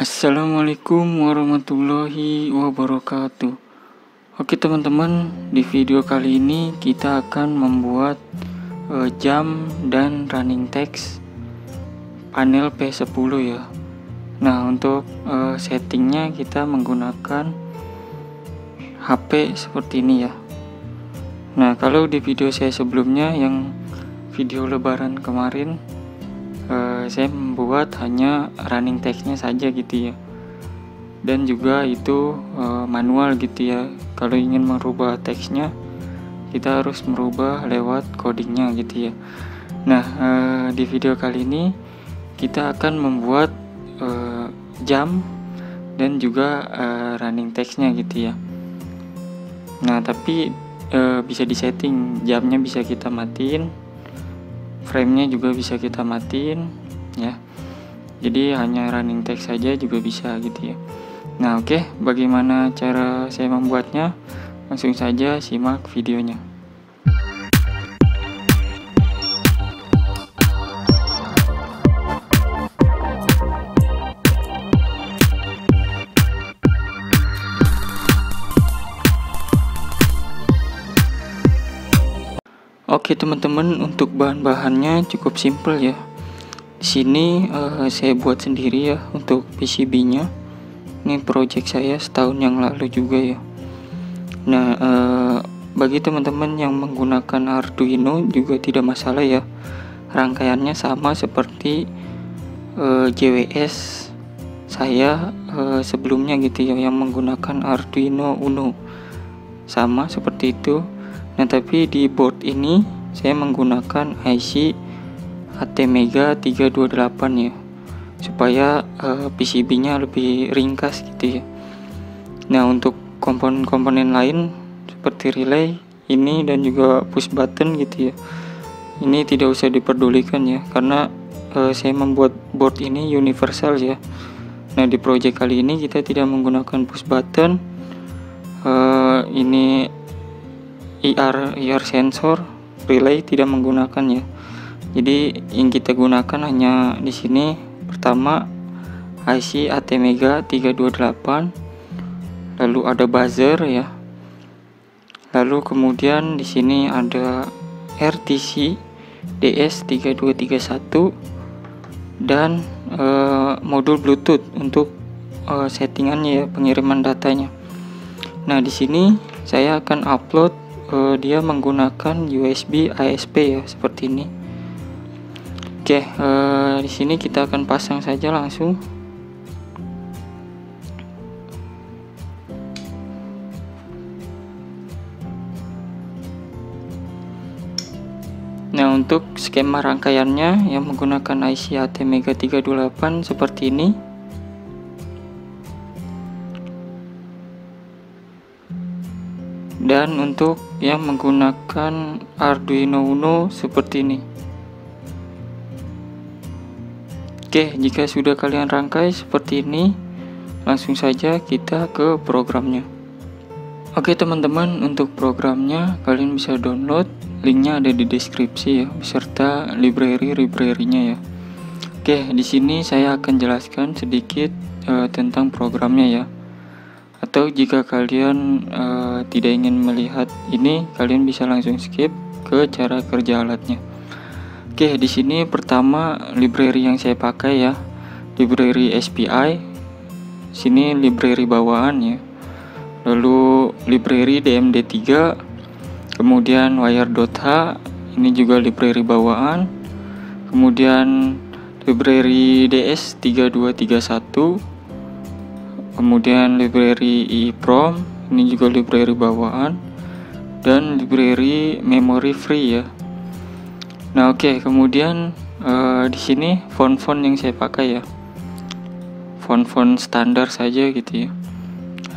Assalamualaikum warahmatullahi wabarakatuh. Oke teman-teman, di video kali ini kita akan membuat jam dan running text panel P10 ya. Nah, untuk settingnya kita menggunakan HP seperti ini ya. Nah, kalau di video saya sebelumnya yang video lebaran kemarin, saya membuat hanya running text-nya saja gitu ya, dan juga itu manual gitu ya. Kalau ingin merubah teksnya kita harus merubah lewat codingnya gitu ya. Nah, di video kali ini kita akan membuat jam dan juga running text-nya gitu ya. Nah, tapi bisa disetting, jamnya bisa kita matiin, frame-nya juga bisa kita matiin ya. Jadi hanya running text saja juga bisa gitu ya. Nah, oke, bagaimana cara saya membuatnya? Langsung saja simak videonya. Oke teman-teman, untuk bahan-bahannya cukup simple ya. Di sini saya buat sendiri ya untuk PCB-nya. Ini project saya setahun yang lalu juga ya. Nah, bagi teman-teman yang menggunakan Arduino juga tidak masalah ya. Rangkaiannya sama seperti JWS saya sebelumnya gitu ya, yang menggunakan Arduino Uno. Sama seperti itu. Nah, tapi di board ini saya menggunakan IC ATmega 328 ya, supaya PCB-nya lebih ringkas gitu ya. Nah, untuk komponen-komponen lain seperti relay ini dan juga push button gitu ya, ini tidak usah diperdulikan ya, karena saya membuat board ini universal ya. Nah, di project kali ini kita tidak menggunakan push button. Ini IR sensor, relay tidak menggunakan ya. Jadi yang kita gunakan hanya di sini pertama IC ATmega 328, lalu ada buzzer ya. Lalu kemudian di sini ada RTC DS3231 dan modul Bluetooth untuk settingannya ya, pengiriman datanya. Nah, di sini saya akan upload dia menggunakan USB ASP ya, seperti ini. Oke, di sini kita akan pasang saja langsung. Nah, untuk skema rangkaiannya yang menggunakan IC ATmega 328 seperti ini. Dan untuk yang menggunakan Arduino Uno seperti ini. Oke, jika sudah kalian rangkai seperti ini, langsung saja kita ke programnya. Oke teman-teman, untuk programnya kalian bisa download, linknya ada di deskripsi ya, beserta library-nya ya. Oke, di sini saya akan jelaskan sedikit tentang programnya ya. Atau jika kalian tidak ingin melihat ini, kalian bisa langsung skip ke cara kerja alatnya. Oke, di sini pertama library yang saya pakai ya, library SPI. Sini library bawaan ya. Lalu library DMD3, kemudian wire.h, ini juga library bawaan. Kemudian library DS3231. Kemudian library EEPROM, ini juga library bawaan, dan library memory free ya. Nah, oke, kemudian di sini font-font yang saya pakai ya, font-font standar saja gitu ya.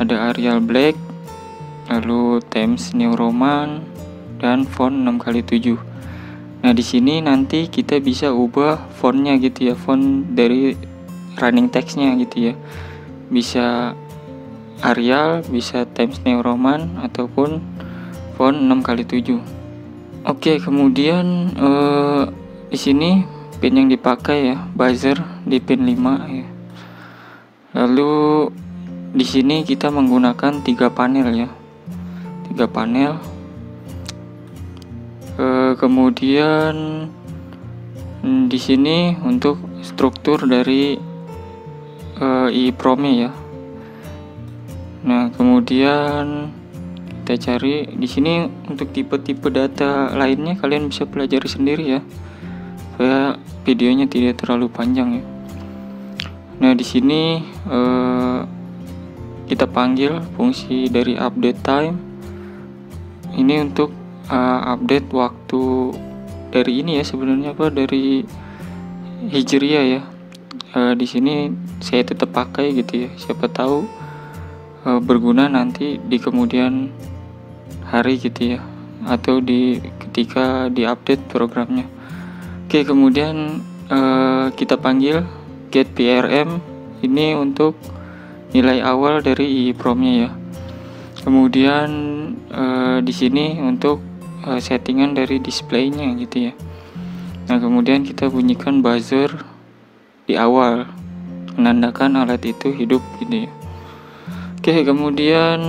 Ada Arial Black, lalu Times New Roman, dan font 6x7. Nah, di sini nanti kita bisa ubah fontnya gitu ya, font dari running text-nya gitu ya. Bisa Arial, bisa Times New Roman, ataupun font 6x7. Oke, kemudian di sini pin yang dipakai ya, buzzer di pin 5 ya. Lalu di sini kita menggunakan 3 panel ya, 3 panel. Kemudian di sini untuk struktur dari EEPROM-nya ya. Nah, kemudian kita cari di sini untuk tipe-tipe data lainnya kalian bisa pelajari sendiri ya, supaya videonya tidak terlalu panjang ya. Nah, di sini kita panggil fungsi dari update time. Ini untuk update waktu dari ini ya, sebenarnya dari Hijriah ya. Di sini saya tetap pakai gitu ya, siapa tahu berguna nanti di kemudian hari gitu ya, atau ketika diupdate programnya. Oke, kemudian kita panggil get PRM ini untuk nilai awal dari EEPROM-nya ya. Kemudian di sini untuk settingan dari display-nya gitu ya. Nah, kemudian kita bunyikan buzzer di awal, menandakan alat itu hidup gitu ya. Oke, kemudian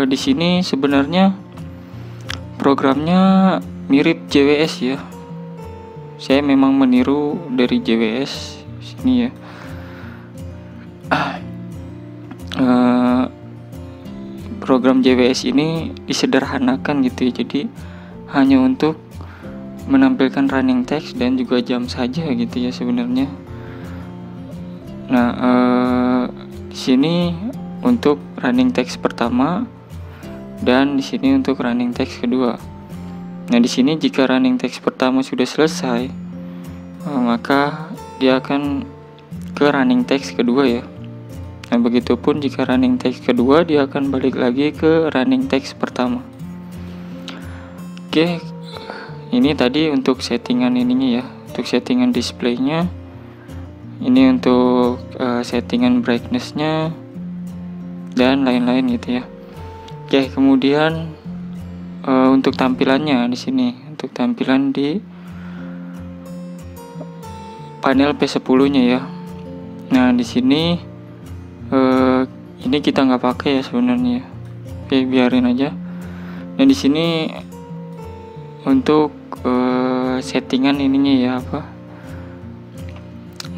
di sini sebenarnya programnya mirip JWS ya. Saya memang meniru dari JWS sini ya. Program JWS ini disederhanakan gitu ya, jadi hanya untuk menampilkan running text dan juga jam saja gitu ya sebenarnya. Nah, di sini untuk running text pertama dan di sini untuk running text kedua. Nah, di sini jika running text pertama sudah selesai, maka dia akan ke running text kedua ya. Nah, begitupun jika running text kedua, dia akan balik lagi ke running text pertama. Oke, ini tadi untuk settingan ininya ya, untuk settingan displaynya. Ini untuk settingan brightness-nya dan lain-lain gitu ya. Oke, kemudian untuk tampilannya di sini, untuk tampilan di panel P10-nya ya. Nah, di sini ini kita nggak pakai ya sebenarnya. Oke, biarin aja. Nah, di sini untuk settingan ininya ya,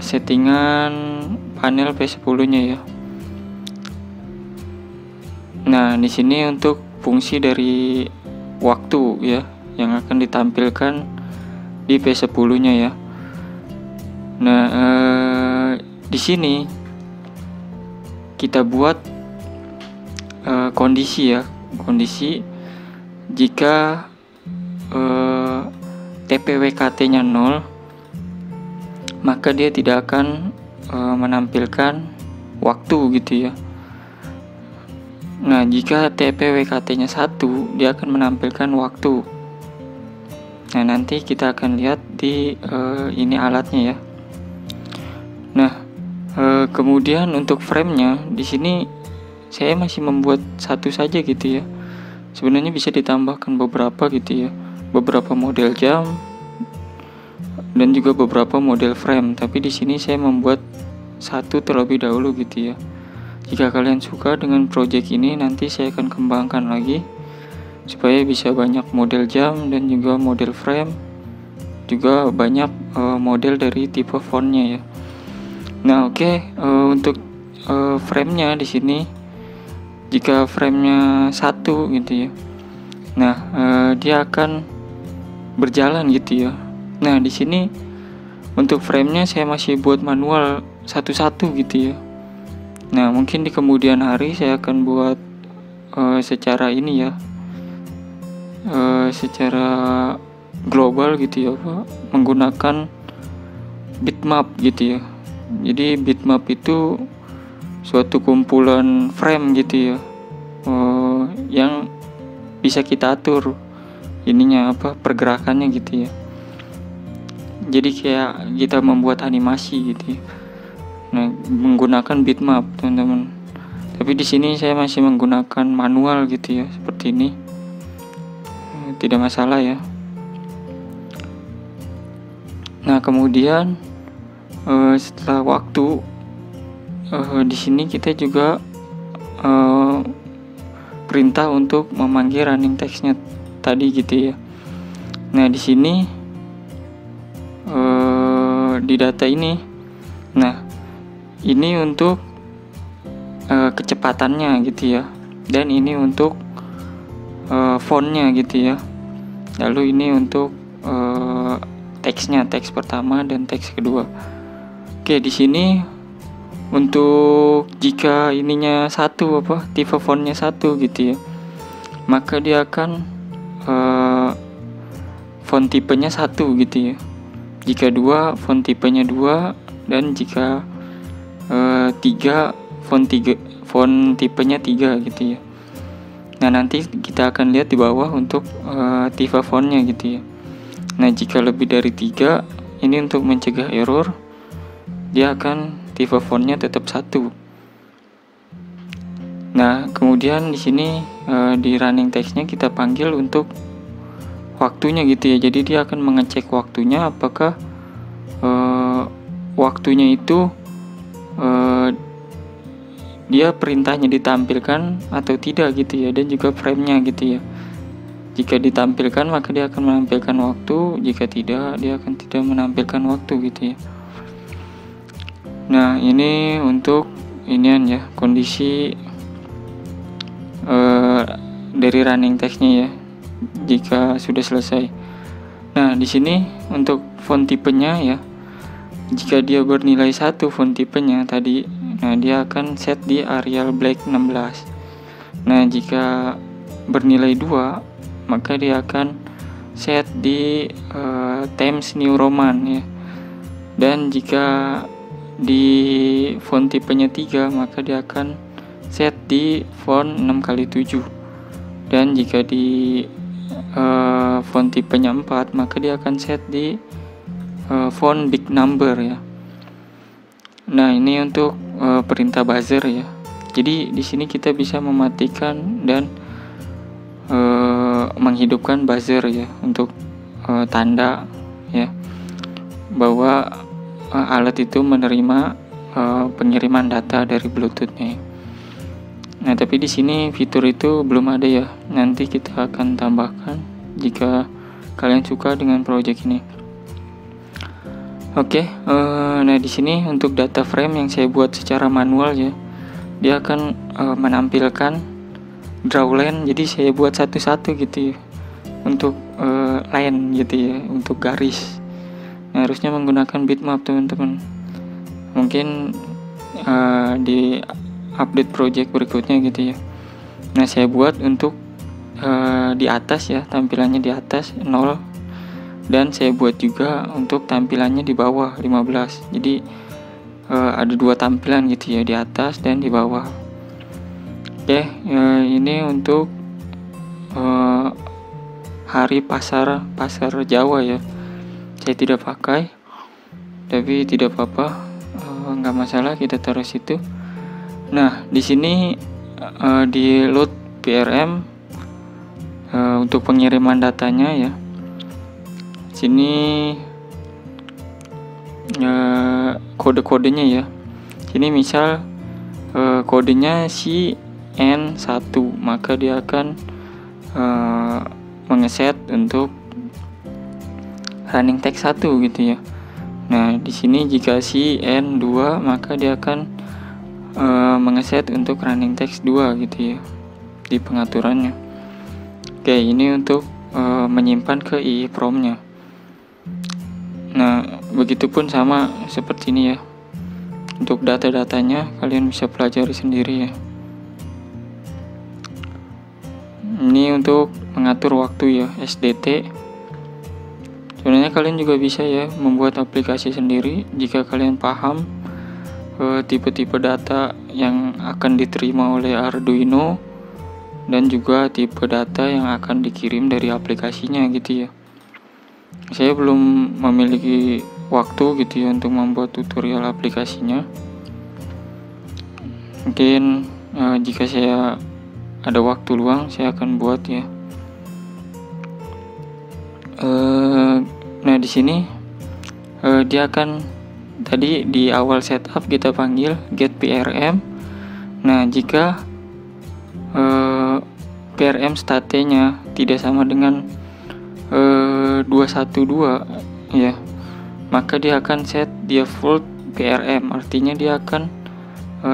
settingan panel P10-nya ya. Nah, di sini untuk fungsi dari waktu ya yang akan ditampilkan di P10-nya ya. Nah, di sini kita buat kondisi ya, kondisi jika TPWKT-nya 0, maka dia tidak akan menampilkan waktu gitu ya. Nah, jika TPWKT-nya 1, dia akan menampilkan waktu. Nah, nanti kita akan lihat di ini alatnya ya. Nah, kemudian untuk frame-nya di sini saya masih membuat satu saja gitu ya. Sebenarnya bisa ditambahkan beberapa gitu ya, beberapa model jam dan juga beberapa model frame. Tapi di sini saya membuat satu terlebih dahulu gitu ya. Jika kalian suka dengan project ini, nanti saya akan kembangkan lagi supaya bisa banyak model jam dan juga model frame, juga banyak model dari tipe fontnya ya. Nah, oke, untuk frame-nya di sini, jika frame-nya 1 gitu ya, nah dia akan berjalan gitu ya. Nah, di sini untuk frame-nya saya masih buat manual satu-satu gitu ya. Nah, mungkin di kemudian hari saya akan buat secara ini ya, secara global gitu ya, menggunakan bitmap gitu ya. Jadi bitmap itu suatu kumpulan frame gitu ya, yang bisa kita atur ininya pergerakannya gitu ya. Jadi kayak kita membuat animasi gitu ya. Nah, menggunakan bitmap teman-teman. Tapi di sini saya masih menggunakan manual gitu ya, seperti ini. Tidak masalah ya. Nah, kemudian setelah waktu, di sini kita juga perintah untuk memanggil running text-nya tadi gitu ya. Nah di sini di data ini, nah ini untuk kecepatannya gitu ya, dan ini untuk fontnya gitu ya. Lalu ini untuk teksnya, teks pertama dan teks kedua. Oke, di sini untuk jika ininya satu, tipe fontnya satu gitu ya, maka dia akan font tipenya satu gitu ya. Jika dua, font tipenya dua, dan jika tiga, font tipenya tiga gitu ya. Nah nanti kita akan lihat di bawah untuk tipe fontnya gitu ya. Nah jika lebih dari 3, ini untuk mencegah error, dia akan tipe fontnya tetap satu. Nah kemudian di sini di running text-nya kita panggil untuk waktunya gitu ya. Jadi dia akan mengecek waktunya, apakah waktunya itu dia perintahnya ditampilkan atau tidak gitu ya, dan juga frame-nya gitu ya. Jika ditampilkan maka dia akan menampilkan waktu, jika tidak dia akan tidak menampilkan waktu gitu ya. Nah ini untuk inian ya, kondisi dari running text-nya ya, jika sudah selesai. Nah di sini untuk font tipenya ya, jika dia bernilai 1 font tipenya tadi, nah dia akan set di Arial Black 16. Nah jika bernilai 2, maka dia akan set di Times New Roman ya. Dan jika di font tipenya 3, maka dia akan set di font 6x7. Dan jika di font tipenya 4, maka dia akan set di font big number ya. Nah ini untuk perintah buzzer ya. Jadi di sini kita bisa mematikan dan menghidupkan buzzer ya, untuk tanda ya bahwa alat itu menerima pengiriman data dari Bluetooth-nya. Nah tapi di sini fitur itu belum ada ya. Nanti kita akan tambahkan jika kalian suka dengan project ini. Oke, nah di sini untuk data frame yang saya buat secara manual ya, dia akan menampilkan drawline. Jadi saya buat satu-satu gitu ya, untuk line gitu ya, untuk garis. Nah, harusnya menggunakan bitmap teman-teman. Mungkin di update project berikutnya gitu ya. Nah saya buat untuk di atas ya, tampilannya di atas 0. Dan saya buat juga untuk tampilannya di bawah 15. Jadi ada 2 tampilan gitu ya, di atas dan di bawah. Oke, ini untuk hari pasar Jawa ya. Saya tidak pakai, tapi tidak apa-apa, nggak masalah, kita taruh situ. Nah di sini di load PRM untuk pengiriman datanya ya. Sini kode-kodenya ya. Sini misal kodenya CN1, maka dia akan mengeset untuk running text 1 gitu ya. Nah, di sini jika CN2, maka dia akan mengeset untuk running text 2 gitu ya di pengaturannya. Oke, ini untuk menyimpan ke EEPROM-nya. Nah, begitupun sama seperti ini ya. Untuk data-datanya kalian bisa pelajari sendiri ya. Ini untuk mengatur waktu ya, SDT. Sebenarnya kalian juga bisa ya membuat aplikasi sendiri jika kalian paham tipe-tipe data yang akan diterima oleh Arduino dan juga tipe data yang akan dikirim dari aplikasinya gitu ya. Saya belum memiliki waktu gitu ya untuk membuat tutorial aplikasinya. Mungkin jika saya ada waktu luang saya akan buat ya. Nah di sini dia akan tadi di awal setup kita panggil get PRM. Nah, jika PRM state-nya tidak sama dengan 212 ya, maka dia akan set default PRM, artinya dia akan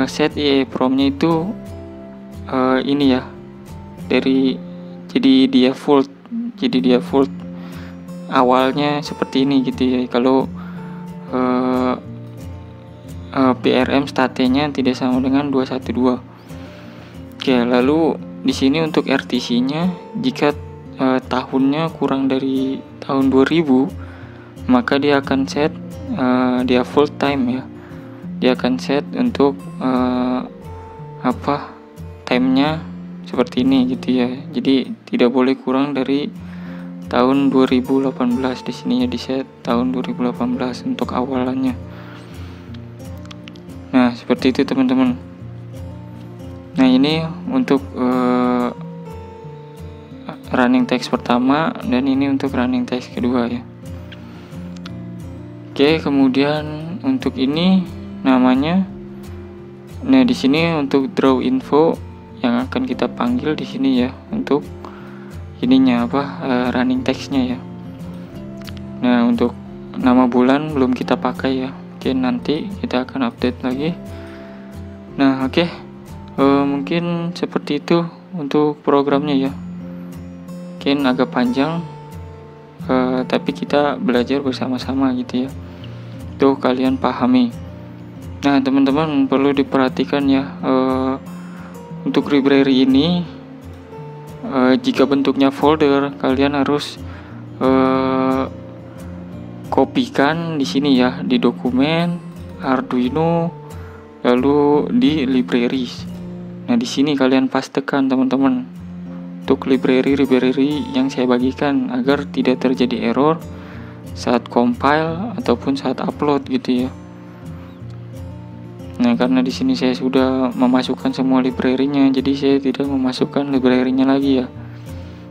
set EEPROM-nya itu ini ya, jadi default awalnya seperti ini gitu ya. Kalau PRM state-nya tidak sama dengan 212. Oke, lalu di sini untuk RTC-nya, jika tahunnya kurang dari tahun 2000, maka dia akan set dia full time ya. Dia akan set untuk time-nya seperti ini gitu ya. Jadi tidak boleh kurang dari tahun 2018. Di sini ya di set tahun 2018 untuk awalannya. Nah, seperti itu teman-teman. Nah, ini untuk running text pertama, dan ini untuk running text kedua ya. Oke, kemudian untuk ini namanya, nah di sini untuk draw info yang akan kita panggil di sini ya, untuk ininya running textnya ya. Nah, untuk nama bulan belum kita pakai ya. Oke, nanti kita akan update lagi. Nah, oke. Mungkin seperti itu untuk programnya ya. Mungkin agak panjang, tapi kita belajar bersama-sama gitu ya. Tuh kalian pahami. Nah, teman-teman perlu diperhatikan ya, untuk library ini, jika bentuknya folder, kalian harus kopikan di sini ya, di dokumen Arduino, lalu di libraries. Nah, di sini kalian pastekan teman-teman untuk library yang saya bagikan agar tidak terjadi error saat compile ataupun saat upload gitu ya. Nah, karena di sini saya sudah memasukkan semua library-nya, jadi saya tidak memasukkan library-nya lagi ya.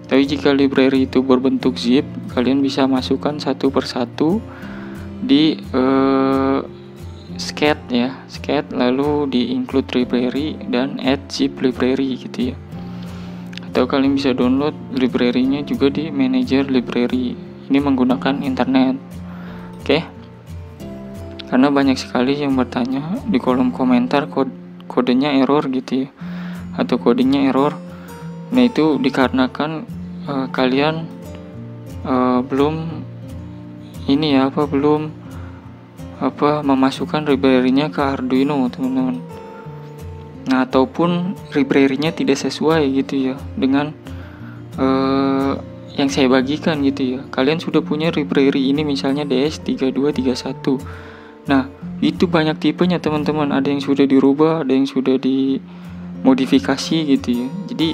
Tapi jika library itu berbentuk zip, kalian bisa masukkan satu persatu di scat ya, lalu di include library dan add zip library gitu ya. Atau kalian bisa download library-nya juga di manager library. Ini menggunakan internet. Oke. Karena banyak sekali yang bertanya di kolom komentar kodenya error gitu ya, atau codingnya error. Nah, itu dikarenakan kalian belum memasukkan library-nya ke Arduino teman-teman. Nah, ataupun library-nya tidak sesuai gitu ya dengan yang saya bagikan gitu ya. Kalian sudah punya library ini misalnya DS3231. Nah, itu banyak tipenya teman-teman. Ada yang sudah dirubah, ada yang sudah dimodifikasi gitu ya. Jadi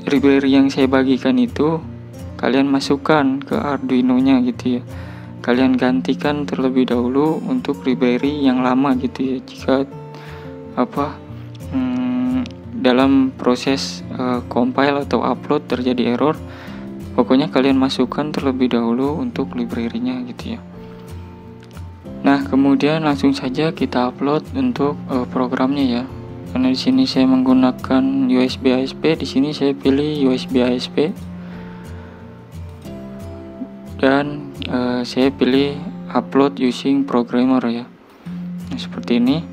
library yang saya bagikan itu kalian masukkan ke Arduino-nya gitu ya. Kalian gantikan terlebih dahulu untuk library yang lama gitu ya. Jika dalam proses compile atau upload terjadi error, pokoknya kalian masukkan terlebih dahulu untuk library-nya gitu ya. Nah, kemudian langsung saja kita upload untuk programnya ya. Karena di sini saya menggunakan USB ASP, di sini saya pilih USB ASP dan saya pilih upload using programmer ya. Nah, seperti ini.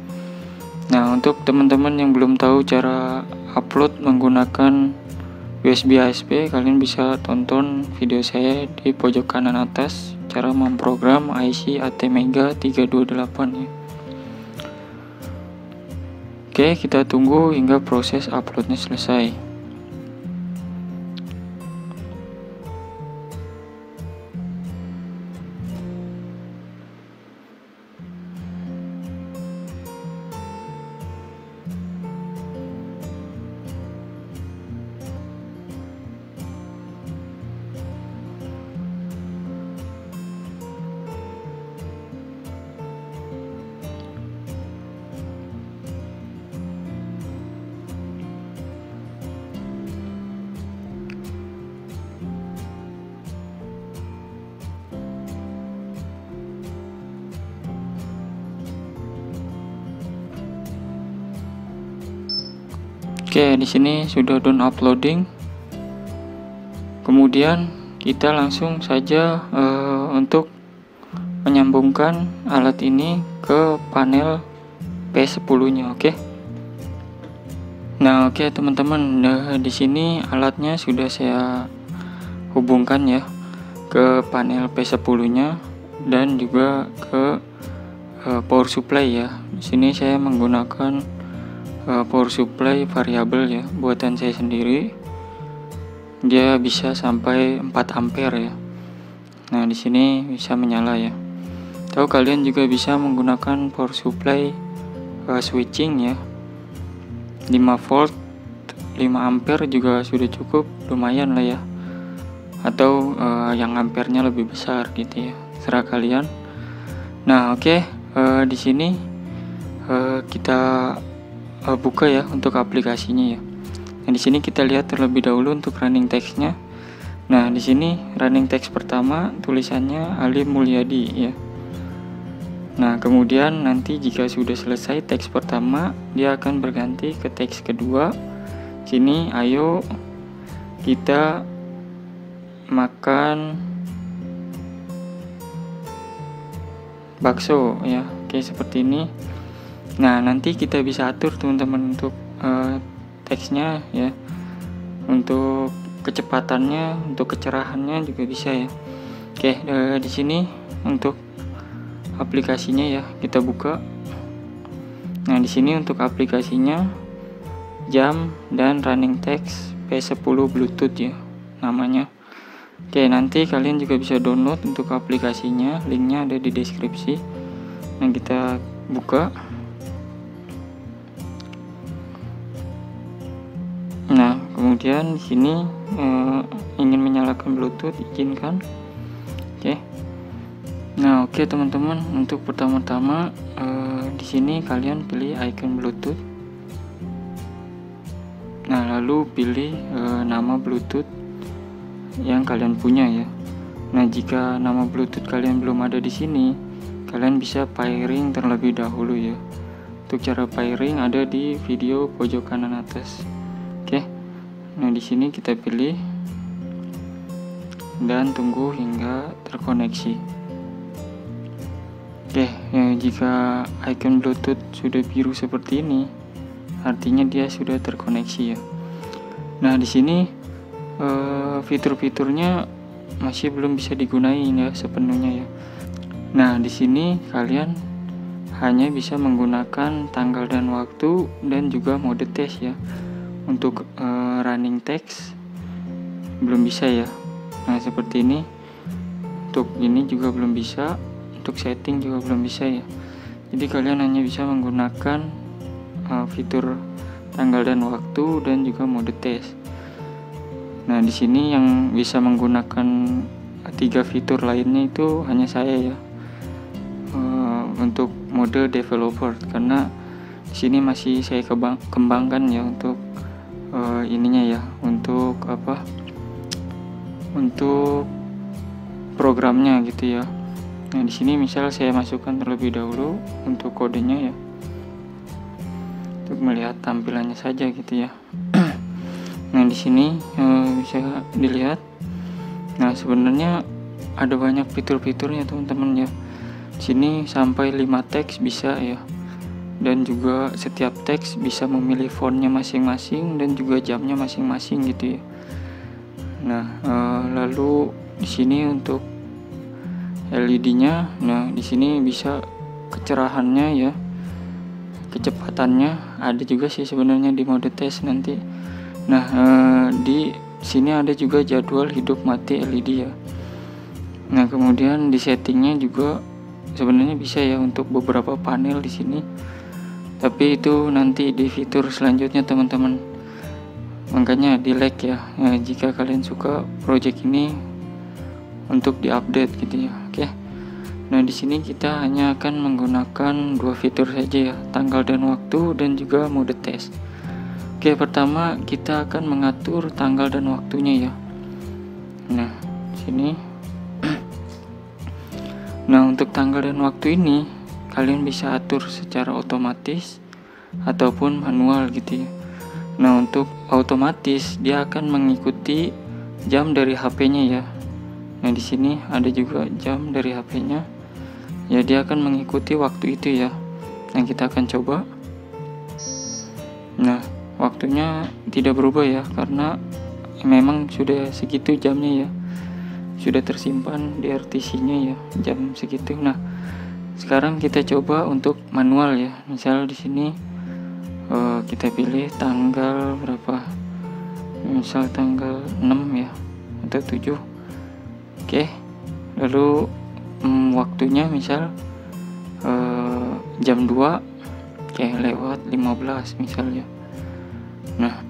Nah, untuk teman-teman yang belum tahu cara upload menggunakan USB ASP, kalian bisa tonton video saya di pojok kanan atas, cara memprogram IC ATmega 328 ya. Oke, kita tunggu hingga proses uploadnya selesai. Oke, di sini sudah done uploading. Kemudian kita langsung saja untuk menyambungkan alat ini ke panel P10-nya, oke. Nah, oke teman-teman, di sini alatnya sudah saya hubungkan ya ke panel P10-nya dan juga ke power supply ya. Di sini saya menggunakan power supply variabel ya, buatan saya sendiri. Dia bisa sampai 4 ampere ya. Nah, di sini bisa menyala ya. Tahu kalian juga bisa menggunakan power supply switching ya. 5 volt 5 ampere juga sudah cukup, lumayan lah ya. Atau yang ampernya lebih besar gitu ya. Serah kalian. Nah, oke. Di sini kita buka ya untuk aplikasinya ya. Nah, di sini kita lihat terlebih dahulu untuk running text-nya. Nah, di sini running text pertama tulisannya Ali Mulyadi ya. Nah, kemudian nanti jika sudah selesai teks pertama, dia akan berganti ke teks kedua. Sini, ayo kita makan bakso ya. Oke, seperti ini. Nah, nanti kita bisa atur teman-teman untuk teksnya ya, untuk kecepatannya, untuk kecerahannya juga bisa ya. Oke, di sini untuk aplikasinya ya, kita buka. Nah, di sini untuk aplikasinya jam dan running text P10 Bluetooth ya namanya. Oke, nanti kalian juga bisa download untuk aplikasinya, linknya ada di deskripsi. Nah, kita buka. Nah, kemudian di sini ingin menyalakan Bluetooth, izinkan. Oke. Nah, oke teman-teman, untuk pertama-tama di sini kalian pilih icon Bluetooth. Nah, lalu pilih nama Bluetooth yang kalian punya ya. Nah, jika nama Bluetooth kalian belum ada di sini, kalian bisa pairing terlebih dahulu ya. Untuk cara pairing ada di video pojok kanan atas. Oke. Nah, di sini kita pilih dan tunggu hingga terkoneksi. Oke, ya, jika icon Bluetooth sudah biru seperti ini, artinya dia sudah terkoneksi ya. Nah, di sini fitur-fiturnya masih belum bisa digunain ya sepenuhnya ya. Nah, di sini kalian hanya bisa menggunakan tanggal dan waktu dan juga mode tes ya. Untuk running text belum bisa ya. Nah, seperti ini. Untuk ini juga belum bisa. Untuk setting juga belum bisa ya. Jadi kalian hanya bisa menggunakan fitur tanggal dan waktu dan juga mode tes. Nah, di sini yang bisa menggunakan 3 fitur lainnya itu hanya saya ya. Untuk mode developer, karena di sini masih saya kembangkan ya untuk ininya ya, untuk apa? Untuk programnya gitu ya. Nah, di sini misal saya masukkan terlebih dahulu untuk kodenya ya. Untuk melihat tampilannya saja gitu ya. Nah, di sini bisa dilihat. Nah, sebenarnya ada banyak fitur-fiturnya teman-teman ya. Di sini sampai 5 teks bisa ya. Dan juga setiap teks bisa memilih fontnya masing-masing dan juga jamnya masing-masing gitu ya. Nah, lalu di sini untuk LED-nya, nah di sini bisa kecerahannya ya, kecepatannya ada juga sih sebenarnya di mode tes nanti. Nah, di sini ada juga jadwal hidup mati LED ya. Nah, kemudian di settingnya juga sebenarnya bisa ya untuk beberapa panel di sini. Tapi itu nanti di fitur selanjutnya teman-teman. Makanya di like ya. Nah, jika kalian suka project ini untuk diupdate gitu ya. Oke. Nah, di sini kita hanya akan menggunakan 2 fitur saja ya, tanggal dan waktu dan juga mode tes. Oke, pertama kita akan mengatur tanggal dan waktunya ya. Nah, sini. Nah, untuk tanggal dan waktu ini kalian bisa atur secara otomatis ataupun manual gitu ya. Nah, untuk otomatis dia akan mengikuti jam dari HP-nya ya. Nah, di sini ada juga jam dari HP-nya. Ya, dia akan mengikuti waktu itu ya. Nah, kita akan coba. Nah, waktunya tidak berubah ya, karena memang sudah segitu jamnya ya. Sudah tersimpan di RTC-nya ya, jam segitu. Nah, sekarang kita coba untuk manual ya. Misal di sini kita pilih tanggal berapa? Misal tanggal 6 ya, atau 7. Oke. Lalu waktunya misal jam 2 lewat 15 misalnya. Nah,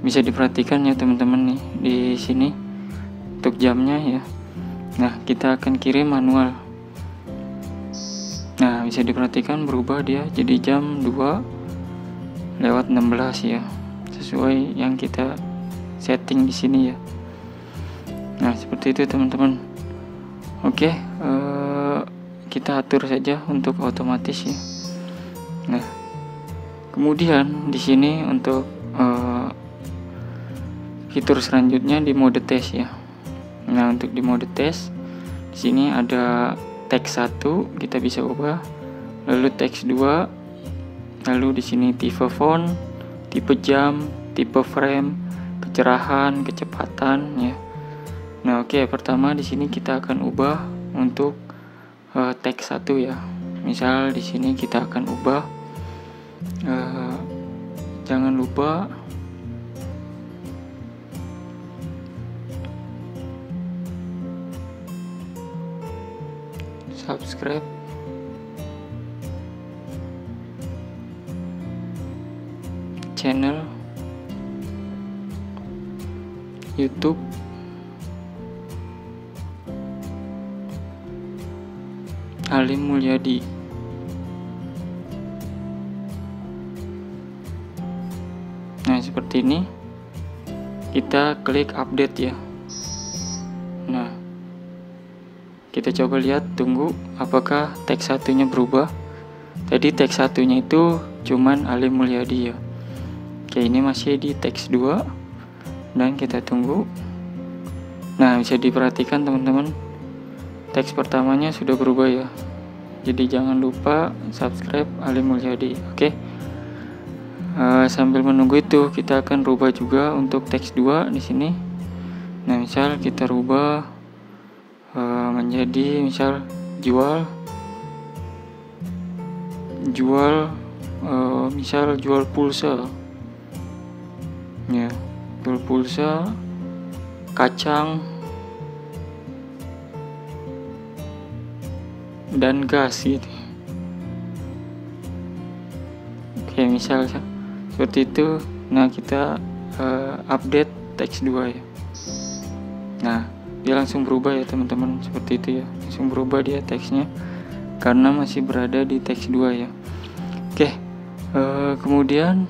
bisa diperhatikan ya teman-teman nih di sini untuk jamnya ya. Nah, kita akan kirim manual. Nah, bisa diperhatikan berubah dia jadi jam 2 lewat 16 ya, sesuai yang kita setting di sini ya. Nah, seperti itu teman-teman. Oke, kita atur saja untuk otomatis ya. Nah, kemudian di sini untuk fitur selanjutnya di mode tes ya. Nah, untuk di mode tes di sini ada teks 1 kita bisa ubah, lalu teks 2, lalu di sini tipe font, tipe jam, tipe frame, kecerahan, kecepatan ya. Nah, oke, pertama di sini kita akan ubah untuk teks 1 ya. Misal di sini kita akan ubah jangan lupa subscribe channel YouTube Alim Mulyadi. Nah, seperti ini. Kita klik update ya. Nah, kita coba lihat, tunggu apakah teks satunya berubah. Tadi teks satunya itu cuman Alim Mulyadi ya. Oke, ini masih di teks 2 dan kita tunggu. Nah, bisa diperhatikan teman-teman, teks pertamanya sudah berubah ya. Jadi jangan lupa subscribe Alim Mulyadi. Oke. Sambil menunggu itu kita akan rubah juga untuk teks 2 di sini. Nah, misal kita rubah menjadi misal jual misal jual pulsa ya, jual pulsa kacang dan gas gitu. Oke, misal seperti itu. Nah, kita update teks 2 ya. Nah, dia langsung berubah ya teman-teman, seperti itu ya, langsung berubah dia teksnya karena masih berada di teks 2 ya. Oke, kemudian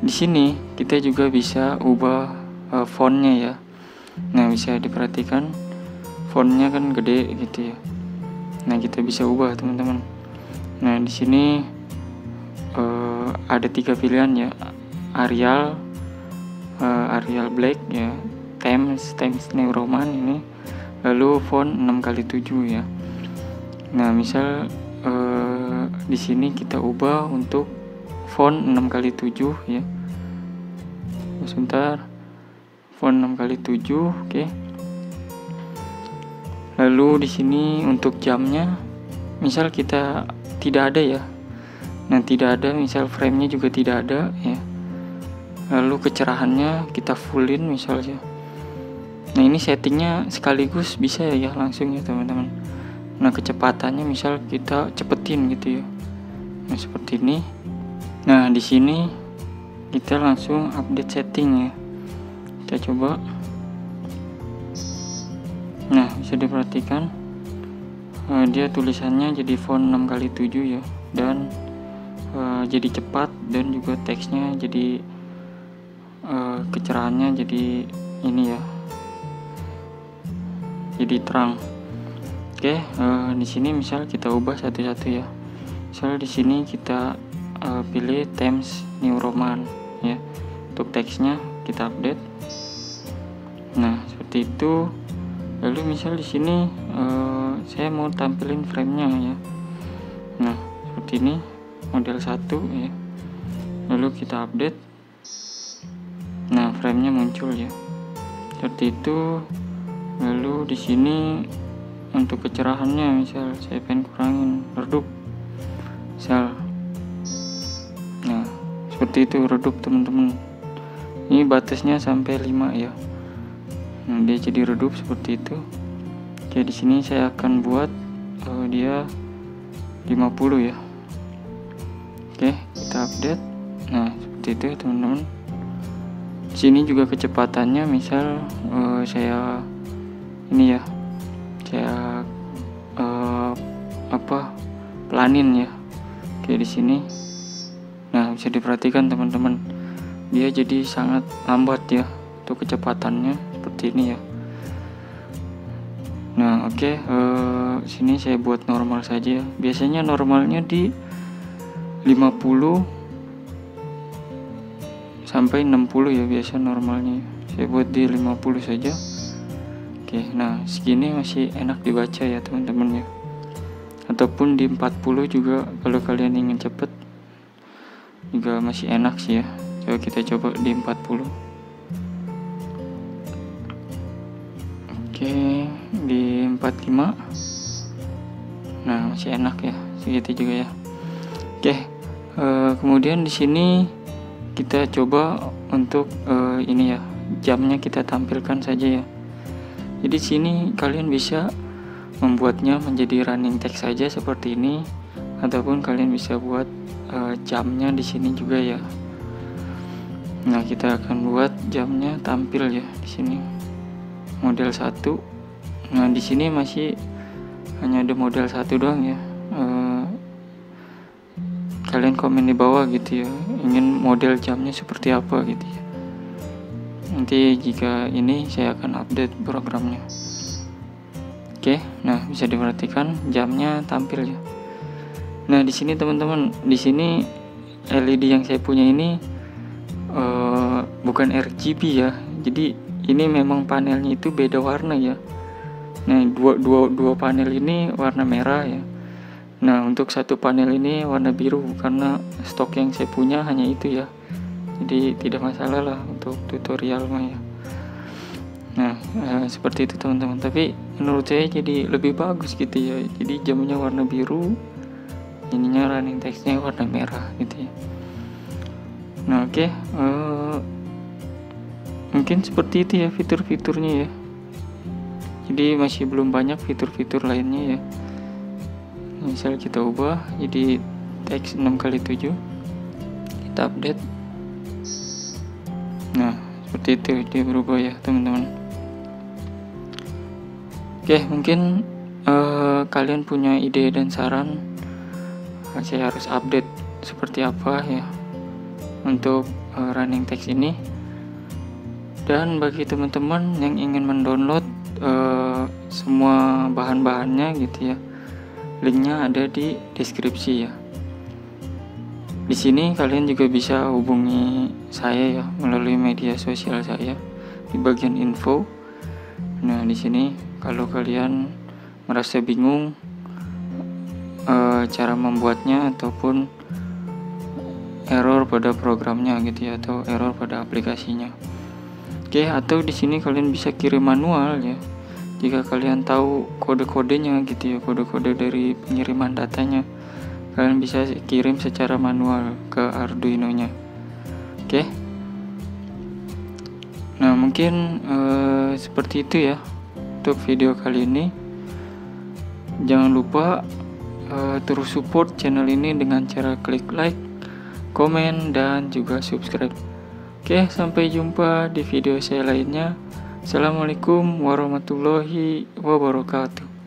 di sini kita juga bisa ubah fontnya ya. Nah, bisa diperhatikan fontnya kan gede gitu ya. Nah, kita bisa ubah teman-teman. Nah, di sini ada 3 pilihan ya, Arial Black ya, Times New Roman ini, lalu font 6x7 ya. Nah, misal di sini kita ubah untuk font 6x7 ya. Sebentar, font 6x7, oke. Lalu di sini untuk jamnya, misal kita tidak ada ya. Nah, tidak ada, misal frame-nya juga tidak ada ya. Lalu kecerahannya kita fullin misalnya. Nah, ini settingnya sekaligus bisa ya langsung ya teman-teman. Nah, kecepatannya misal kita cepetin gitu ya. Nah, seperti ini. Nah, di sini kita langsung update setting ya. Kita coba. Nah, bisa diperhatikan dia tulisannya jadi font 6x7 ya, dan jadi cepat, dan juga teksnya jadi kecerahannya jadi ini ya, jadi terang. Oke, di sini misal kita ubah satu-satu ya. Misal di sini kita pilih Times New Roman ya. Untuk teksnya kita update. Nah, seperti itu. Lalu misal di sini saya mau tampilin frame-nya ya. Nah, seperti ini model 1 ya. Lalu kita update. Nah, frame-nya muncul ya. Seperti itu. Lalu di sini untuk kecerahannya misal saya pengen kurangin redup. Misal. Nah, seperti itu redup teman-teman. Ini batasnya sampai 5 ya. Nah, dia jadi redup seperti itu. Oke, di sini saya akan buat dia 50 ya. Oke, kita update. Nah, seperti itu teman-teman. Di sini juga kecepatannya misal saya ini ya. Saya pelanin ya. Oke, di sini. Nah, bisa diperhatikan teman-teman. Dia jadi sangat lambat ya untuk kecepatannya seperti ini ya. Nah, oke, sini saya buat normal saja. Biasanya normalnya di 50 sampai 60 ya biasa normalnya. Saya buat di 50 saja. Oke, nah segini masih enak dibaca ya teman-teman ya. Ataupun di 40 juga kalau kalian ingin cepet juga masih enak sih ya. Coba kita coba di 40. Oke, di 45. Nah, masih enak ya, segitu juga ya. Oke, kemudian di sini kita coba untuk ini ya, jamnya kita tampilkan saja ya. Jadi di sini kalian bisa membuatnya menjadi running text saja seperti ini, ataupun kalian bisa buat jamnya di sini juga ya. Nah, kita akan buat jamnya tampil ya di sini. Model 1. Nah, di sini masih hanya ada model 1 doang ya. Kalian komen di bawah gitu ya, ingin model jamnya seperti apa gitu ya. Nanti jika ini saya akan update programnya. Oke, nah bisa diperhatikan jamnya tampil ya. Nah, di sini teman-teman, di sini LED yang saya punya ini bukan RGB ya. Jadi ini memang panelnya itu beda warna ya. Nah, dua panel ini warna merah ya. Nah, untuk satu panel ini warna biru karena stok yang saya punya hanya itu ya. Jadi tidak masalah lah untuk tutorial mah ya. Nah, seperti itu teman-teman. Tapi menurut saya jadi lebih bagus gitu ya. Jadi jamnya warna biru, ininya running text-nya warna merah gitu ya. Nah, oke, mungkin seperti itu ya fitur-fiturnya ya. Jadi masih belum banyak fitur-fitur lainnya ya. Misal kita ubah jadi teks 6x7, kita update. Nah, seperti itu dia berubah ya teman-teman. Oke, mungkin kalian punya ide dan saran saya harus update seperti apa ya untuk running text ini. Dan bagi teman-teman yang ingin mendownload semua bahan-bahannya gitu ya, linknya ada di deskripsi ya. Di sini kalian juga bisa hubungi saya ya melalui media sosial saya di bagian info. Nah, di sini kalau kalian merasa bingung cara membuatnya ataupun error pada programnya gitu ya, atau error pada aplikasinya. Oke, atau di sini kalian bisa kirim manual ya. Jika kalian tahu kode-kodenya gitu ya, kode-kode dari pengiriman datanya, kalian bisa kirim secara manual ke Arduino-nya. Oke. Nah, mungkin seperti itu ya untuk video kali ini. Jangan lupa terus support channel ini dengan cara klik like, komen, dan juga subscribe. Oke, sampai jumpa di video saya lainnya. Assalamualaikum warahmatullahi wabarakatuh.